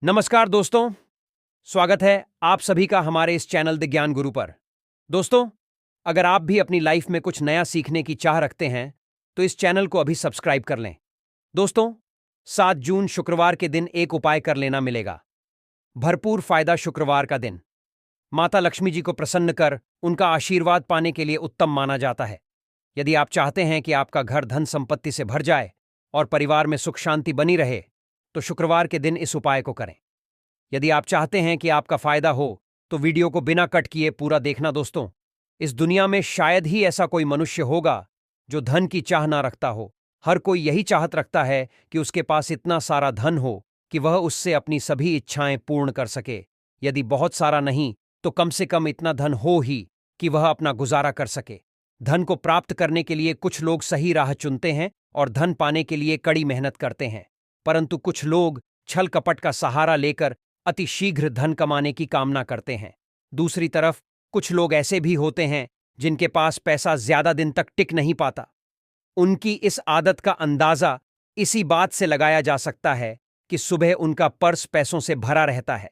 नमस्कार दोस्तों, स्वागत है आप सभी का हमारे इस चैनल द ज्ञान गुरु पर। दोस्तों, अगर आप भी अपनी लाइफ में कुछ नया सीखने की चाह रखते हैं, तो इस चैनल को अभी सब्सक्राइब कर लें। दोस्तों, 7 जून शुक्रवार के दिन एक उपाय कर लेना मिलेगा। भरपूर फायदा शुक्रवार का दिन माता लक्ष्मी जी को प्रसन्न कर उनका आशीर्वाद पाने के लिए उत्तम माना जाता है। यदि आप चाहते हैं कि आपका घर धन संपत्ति से भर जाए और परिवार में सुख शांति बनी रहे, तो शुक्रवार के दिन इस उपाय को करें। यदि आप चाहते हैं कि आपका फायदा हो, तो वीडियो को बिना कट किए पूरा देखना। दोस्तों, इस दुनिया में शायद ही ऐसा कोई मनुष्य होगा जो धन की चाह ना रखता हो। हर कोई यही चाहत रखता है कि उसके पास इतना सारा धन हो कि वह उससे अपनी सभी इच्छाएं पूर्ण कर सके। यदि बहुत सारा नहीं, तो कम से कम इतना धन हो ही कि वह अपना गुजारा कर सके। धन को प्राप्त करने के लिए कुछ लोग सही राह चुनते हैं और धन पाने के लिए कड़ी मेहनत करते हैं, परंतु कुछ लोग छल कपट का सहारा लेकर अति शीघ्र धन कमाने की कामना करते हैं। दूसरी तरफ कुछ लोग ऐसे भी होते हैं जिनके पास पैसा ज्यादा दिन तक टिक नहीं पाता। उनकी इस आदत का अंदाजा इसी बात से लगाया जा सकता है कि सुबह उनका पर्स पैसों से भरा रहता है,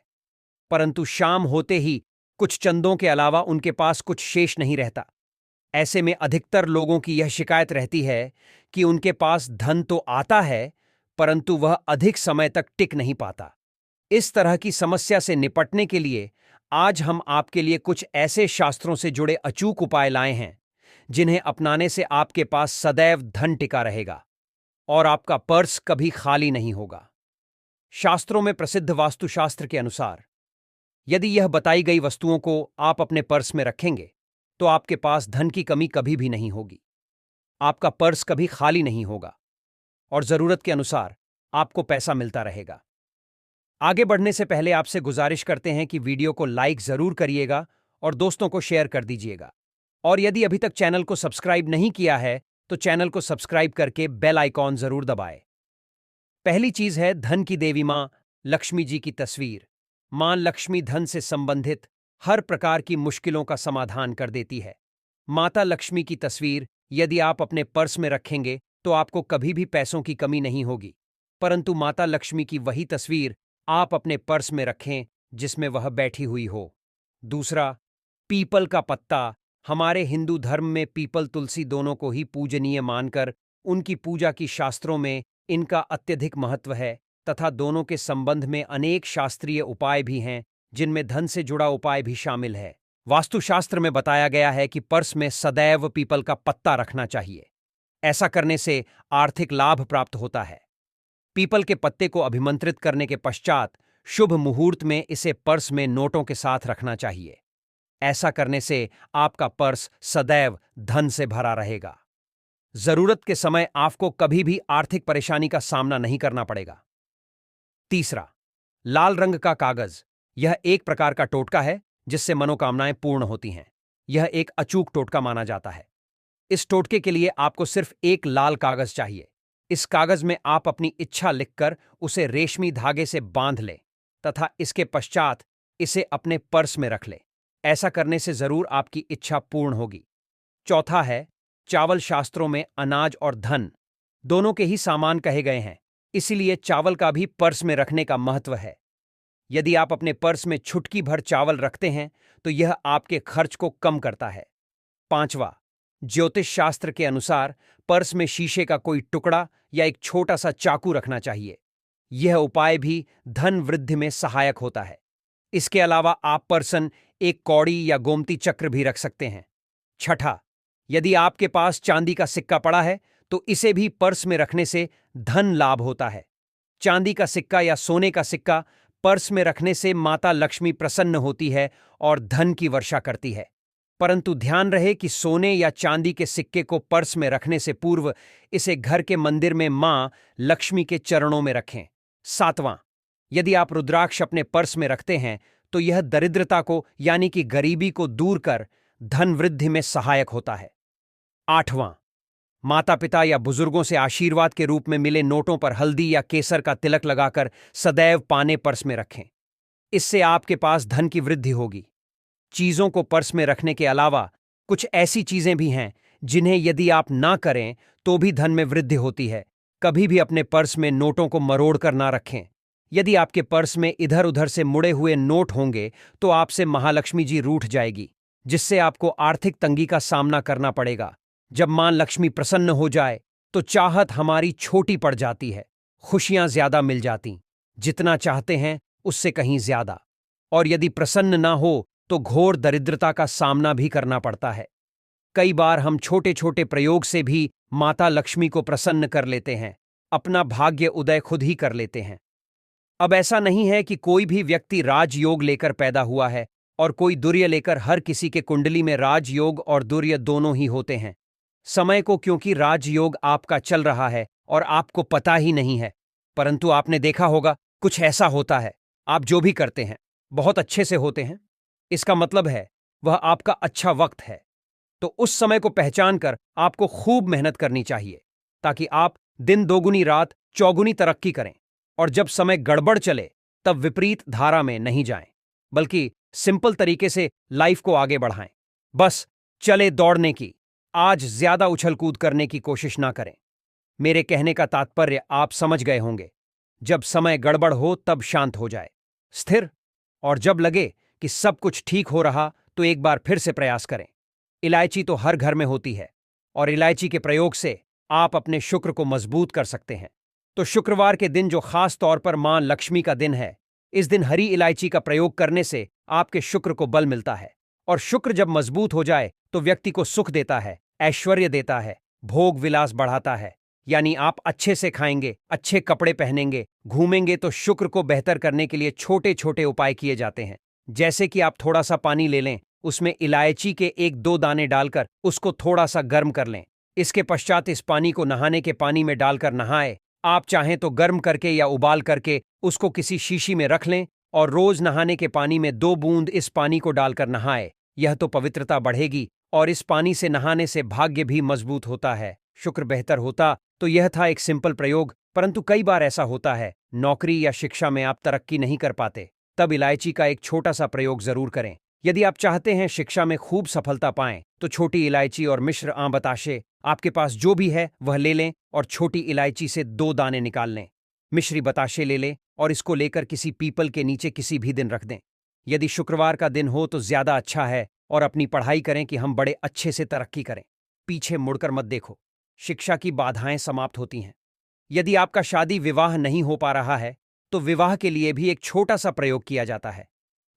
परंतु शाम होते ही कुछ चंदों के अलावा उनके पास कुछ शेष नहीं रहता। ऐसे में अधिकतर लोगों की यह शिकायत रहती है कि उनके पास धन तो आता है, परंतु वह अधिक समय तक टिक नहीं पाता। इस तरह की समस्या से निपटने के लिए आज हम आपके लिए कुछ ऐसे शास्त्रों से जुड़े अचूक उपाय लाए हैं, जिन्हें अपनाने से आपके पास सदैव धन टिका रहेगा और आपका पर्स कभी खाली नहीं होगा। शास्त्रों में प्रसिद्ध वास्तुशास्त्र के अनुसार, यदि यह बताई गई वस्तुओं को आप अपने पर्स में रखेंगे, तो आपके पास धन की कमी कभी भी नहीं होगी। आपका पर्स कभी खाली नहीं होगा और जरूरत के अनुसार आपको पैसा मिलता रहेगा। आगे बढ़ने से पहले आपसे गुजारिश करते हैं कि वीडियो को लाइक जरूर करिएगा और दोस्तों को शेयर कर दीजिएगा। और यदि अभी तक चैनल को सब्सक्राइब नहीं किया है, तो चैनल को सब्सक्राइब करके बेल आइकॉन जरूर दबाएं। पहली चीज है धन की देवी मां लक्ष्मी जी की तस्वीर। मां लक्ष्मी धन से संबंधित हर प्रकार की मुश्किलों का समाधान कर देती है। माता लक्ष्मी की तस्वीर यदि आप अपने पर्स में रखेंगे, तो आपको कभी भी पैसों की कमी नहीं होगी, परंतु माता लक्ष्मी की वही तस्वीर आप अपने पर्स में रखें जिसमें वह बैठी हुई हो। दूसरा, पीपल का पत्ता। हमारे हिंदू धर्म में पीपल तुलसी दोनों को ही पूजनीय मानकर उनकी पूजा की शास्त्रों में इनका अत्यधिक महत्व है, तथा दोनों के संबंध में अनेक शास्त्रीय उपाय भी हैं, जिनमें धन से जुड़ा उपाय भी शामिल है। वास्तुशास्त्र में बताया गया है कि पर्स में सदैव पीपल का पत्ता रखना चाहिए। ऐसा करने से आर्थिक लाभ प्राप्त होता है। पीपल के पत्ते को अभिमंत्रित करने के पश्चात शुभ मुहूर्त में इसे पर्स में नोटों के साथ रखना चाहिए। ऐसा करने से आपका पर्स सदैव धन से भरा रहेगा। जरूरत के समय आपको कभी भी आर्थिक परेशानी का सामना नहीं करना पड़ेगा। तीसरा, लाल रंग का कागज। यह एक प्रकार का टोटका है जिससे मनोकामनाएं पूर्ण होती हैं। यह एक अचूक टोटका माना जाता है। इस टोटके के लिए आपको सिर्फ एक लाल कागज चाहिए। इस कागज में आप अपनी इच्छा लिखकर उसे रेशमी धागे से बांध लें तथा इसके पश्चात इसे अपने पर्स में रख लें। ऐसा करने से जरूर आपकी इच्छा पूर्ण होगी। चौथा है चावल। शास्त्रों में अनाज और धन दोनों के ही सामान कहे गए हैं, इसीलिए चावल का भी पर्स में रखने का महत्व है। यदि आप अपने पर्स में छुटकी भर चावल रखते हैं, तो यह आपके खर्च को कम करता है। पांचवा, ज्योतिष शास्त्र के अनुसार पर्स में शीशे का कोई टुकड़ा या एक छोटा सा चाकू रखना चाहिए। यह उपाय भी धन वृद्धि में सहायक होता है। इसके अलावा आप पर्सन एक कौड़ी या गोमती चक्र भी रख सकते हैं। छठा, यदि आपके पास चांदी का सिक्का पड़ा है, तो इसे भी पर्स में रखने से धन लाभ होता है। चांदी का सिक्का या सोने का सिक्का पर्स में रखने से माता लक्ष्मी प्रसन्न होती है और धन की वर्षा करती है, परंतु ध्यान रहे कि सोने या चांदी के सिक्के को पर्स में रखने से पूर्व इसे घर के मंदिर में मां लक्ष्मी के चरणों में रखें। सातवां, यदि आप रुद्राक्ष अपने पर्स में रखते हैं, तो यह दरिद्रता को यानी कि गरीबी को दूर कर धन वृद्धि में सहायक होता है। आठवां, माता पिता या बुजुर्गों से आशीर्वाद के रूप में मिले नोटों पर हल्दी या केसर का तिलक लगाकर सदैव पाने पर्स में रखें। इससे आपके पास धन की वृद्धि होगी। चीजों को पर्स में रखने के अलावा कुछ ऐसी चीजें भी हैं जिन्हें यदि आप ना करें तो भी धन में वृद्धि होती है। कभी भी अपने पर्स में नोटों को मरोड़ कर ना रखें। यदि आपके पर्स में इधर उधर से मुड़े हुए नोट होंगे तो आपसे महालक्ष्मी जी रूठ जाएगी, जिससे आपको आर्थिक तंगी का सामना करना पड़ेगा। जब मां लक्ष्मी प्रसन्न हो जाए तो चाहत हमारी छोटी पड़ जाती है, खुशियां ज्यादा मिल जाती, जितना चाहते हैं उससे कहीं ज्यादा। और यदि प्रसन्न ना हो तो घोर दरिद्रता का सामना भी करना पड़ता है। कई बार हम छोटे छोटे प्रयोग से भी माता लक्ष्मी को प्रसन्न कर लेते हैं, अपना भाग्य उदय खुद ही कर लेते हैं। अब ऐसा नहीं है कि कोई भी व्यक्ति राजयोग लेकर पैदा हुआ है और कोई दुर्य लेकर। हर किसी के कुंडली में राजयोग और दुर्य दोनों ही होते हैं। समय को क्योंकि राजयोग आपका चल रहा है और आपको पता ही नहीं है, परंतु आपने देखा होगा कुछ ऐसा होता है, आप जो भी करते हैं बहुत अच्छे से होते हैं, इसका मतलब है वह आपका अच्छा वक्त है। तो उस समय को पहचान कर आपको खूब मेहनत करनी चाहिए, ताकि आप दिन दोगुनी रात चौगुनी तरक्की करें। और जब समय गड़बड़ चले तब विपरीत धारा में नहीं जाएं, बल्कि सिंपल तरीके से लाइफ को आगे बढ़ाएं। बस चले दौड़ने की, आज ज्यादा उछल कूद करने की कोशिश ना करें। मेरे कहने का तात्पर्य आप समझ गए होंगे। जब समय गड़बड़ हो तब शांत हो जाए, स्थिर, और जब लगे कि सब कुछ ठीक हो रहा तो एक बार फिर से प्रयास करें। इलायची तो हर घर में होती है और इलायची के प्रयोग से आप अपने शुक्र को मजबूत कर सकते हैं। तो शुक्रवार के दिन, जो खास तौर पर मां लक्ष्मी का दिन है, इस दिन हरी इलायची का प्रयोग करने से आपके शुक्र को बल मिलता है। और शुक्र जब मजबूत हो जाए तो व्यक्ति को सुख देता है, ऐश्वर्य देता है, भोग विलास बढ़ाता है। यानी आप अच्छे से खाएंगे, अच्छे कपड़े पहनेंगे, घूमेंगे, तो शुक्र को बेहतर करने के लिए छोटे छोटे उपाय किए जाते हैं। जैसे कि आप थोड़ा सा पानी ले लें, उसमें इलायची के 1-2 दाने डालकर उसको थोड़ा सा गर्म कर लें। इसके पश्चात इस पानी को नहाने के पानी में डालकर नहाएं। आप चाहें तो गर्म करके या उबाल करके उसको किसी शीशी में रख लें और रोज नहाने के पानी में 2 बूंद इस पानी को डालकर नहाएं। यह तो पवित्रता बढ़ेगी और इस पानी से नहाने से भाग्य भी मजबूत होता है, शुक्र बेहतर होता। तो यह था एक सिंपल प्रयोग, परंतु कई बार ऐसा होता है नौकरी या शिक्षा में आप तरक्की नहीं कर पाते, तब इलायची का एक छोटा सा प्रयोग जरूर करें। यदि आप चाहते हैं शिक्षा में खूब सफलता पाएं तो छोटी इलायची और मिश्र आम बताशे, आपके पास जो भी है वह ले लें और छोटी इलायची से 2 दाने निकाल लें। मिश्री बताशे ले लें और इसको लेकर किसी पीपल के नीचे किसी भी दिन रख दें। यदि शुक्रवार का दिन हो तो ज्यादा अच्छा है, और अपनी पढ़ाई करें कि हम बड़े अच्छे से तरक्की करें। पीछे मुड़कर मत देखो, शिक्षा की बाधाएं समाप्त होती हैं। यदि आपका शादी विवाह नहीं हो पा रहा है तो विवाह के लिए भी एक छोटा सा प्रयोग किया जाता है।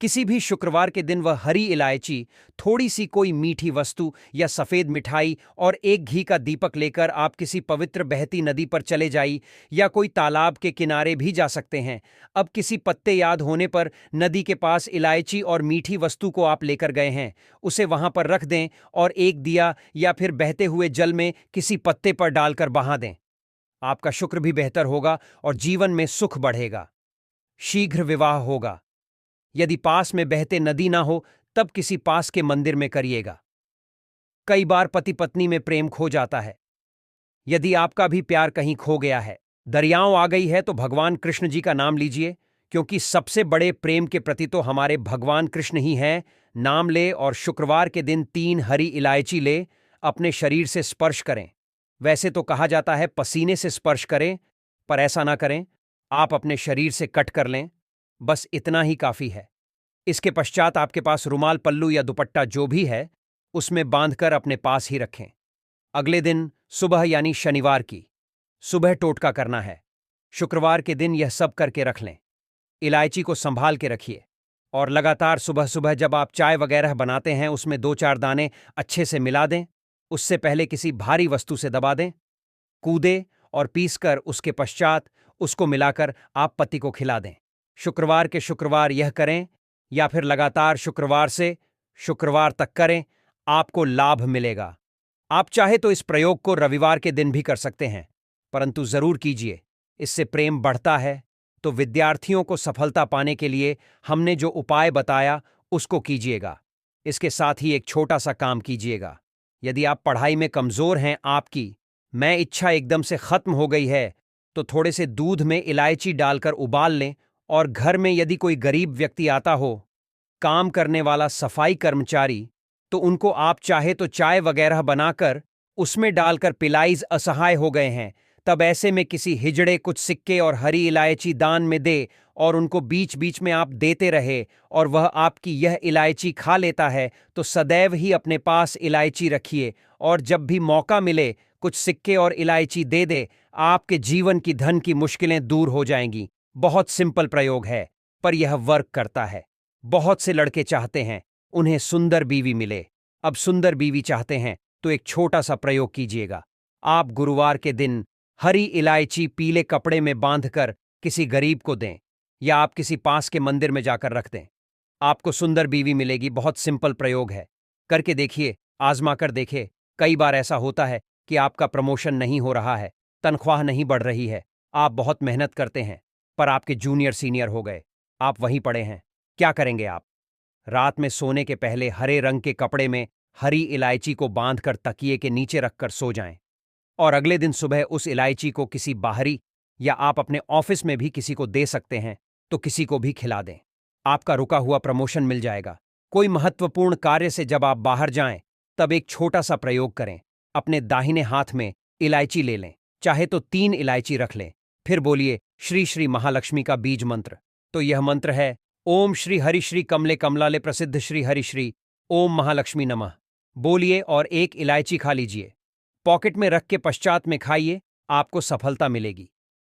किसी भी शुक्रवार के दिन वह हरी इलायची, थोड़ी सी कोई मीठी वस्तु या सफेद मिठाई और एक घी का दीपक लेकर आप किसी पवित्र बहती नदी पर चले जाइए, या कोई तालाब के किनारे भी जा सकते हैं। अब किसी पत्ते याद होने पर नदी के पास इलायची और मीठी वस्तु को आप लेकर गए हैं, उसे वहां पर रख दें और एक दिया या फिर बहते हुए जल में किसी पत्ते पर डालकर बहा दें। आपका शुक्र भी बेहतर होगा और जीवन में सुख बढ़ेगा। शीघ्र विवाह होगा। यदि पास में बहते नदी ना हो तब किसी पास के मंदिर में करिएगा। कई बार पति पत्नी में प्रेम खो जाता है। यदि आपका भी प्यार कहीं खो गया है, दरियाओं आ गई है, तो भगवान कृष्ण जी का नाम लीजिए, क्योंकि सबसे बड़े प्रेम के प्रति तो हमारे भगवान कृष्ण ही हैं। नाम ले और शुक्रवार के दिन 3 हरी इलायची ले, अपने शरीर से स्पर्श करें। वैसे तो कहा जाता है पसीने से स्पर्श करें, पर ऐसा ना करें, आप अपने शरीर से कट कर लें, बस इतना ही काफी है। इसके पश्चात आपके पास रुमाल, पल्लू या दुपट्टा जो भी है उसमें बांधकर अपने पास ही रखें। अगले दिन सुबह यानी शनिवार की सुबह टोटका करना है। शुक्रवार के दिन यह सब करके रख लें। इलायची को संभाल के रखिए और लगातार सुबह सुबह जब आप चाय वगैरह बनाते हैं उसमें 2-4 दाने अच्छे से मिला दें। उससे पहले किसी भारी वस्तु से दबा दें, कूदे और पीसकर उसके पश्चात उसको मिलाकर आप पति को खिला दें। शुक्रवार के शुक्रवार यह करें या फिर लगातार शुक्रवार से शुक्रवार तक करें, आपको लाभ मिलेगा। आप चाहे तो इस प्रयोग को रविवार के दिन भी कर सकते हैं, परंतु जरूर कीजिए, इससे प्रेम बढ़ता है। तो विद्यार्थियों को सफलता पाने के लिए हमने जो उपाय बताया उसको कीजिएगा। इसके साथ ही एक छोटा सा काम कीजिएगा। यदि आप पढ़ाई में कमजोर हैं, आपकी मैं इच्छा एकदम से खत्म हो गई है, तो थोड़े से दूध में इलायची डालकर उबाल लें और घर में यदि कोई गरीब व्यक्ति आता हो, काम करने वाला सफाई कर्मचारी, तो उनको आप चाहे तो चाय वगैरह बनाकर उसमें डालकर पिलाइज असहाय हो गए हैं, तब ऐसे में किसी हिजड़े कुछ सिक्के और हरी इलायची दान में दे और उनको बीच बीच में आप देते रहे और वह आपकी यह इलायची खा लेता है, तो सदैव ही अपने पास इलायची रखिए और जब भी मौका मिले कुछ सिक्के और इलायची दे दे, आपके जीवन की धन की मुश्किलें दूर हो जाएंगी। बहुत सिंपल प्रयोग है, पर यह वर्क करता है। बहुत से लड़के चाहते हैं उन्हें सुंदर बीवी मिले। अब सुंदर बीवी चाहते हैं तो एक छोटा सा प्रयोग कीजिएगा। आप गुरुवार के दिन हरी इलायची पीले कपड़े में बांधकर किसी गरीब को दें या आप किसी पास के मंदिर में जाकर रख दें। आपको सुंदर बीवी मिलेगी। बहुत सिंपल प्रयोग है, करके देखिए, आजमा कर देखिए। कई बार ऐसा होता है कि आपका प्रमोशन नहीं हो रहा है, तनख्वाह नहीं बढ़ रही है, आप बहुत मेहनत करते हैं पर आपके जूनियर सीनियर हो गए, आप वहीं पड़े हैं। क्या करेंगे आप? रात में सोने के पहले हरे रंग के कपड़े में हरी इलायची को बांधकर तकिए के नीचे रखकर सो जाएं और अगले दिन सुबह उस इलायची को किसी बाहरी या आप अपने ऑफिस में भी किसी को दे सकते हैं, तो किसी को भी खिला दें। आपका रुका हुआ प्रमोशन मिल जाएगा। कोई महत्वपूर्ण कार्य से जब आप बाहर जाएं, तब एक छोटा सा प्रयोग करें। अपने दाहिने हाथ में इलायची ले लें, चाहे तो 3 इलायची रख लें, फिर बोलिए श्री श्री महालक्ष्मी का बीज मंत्र। तो यह मंत्र है ओम श्री हरि श्री कमले कमलाले प्रसिद्ध श्री हरि श्री ओम महालक्ष्मी नमः। बोलिए और एक इलायची खा लीजिए। पॉकेट में रख के पश्चात में खाइए, आपको सफलता मिलेगी।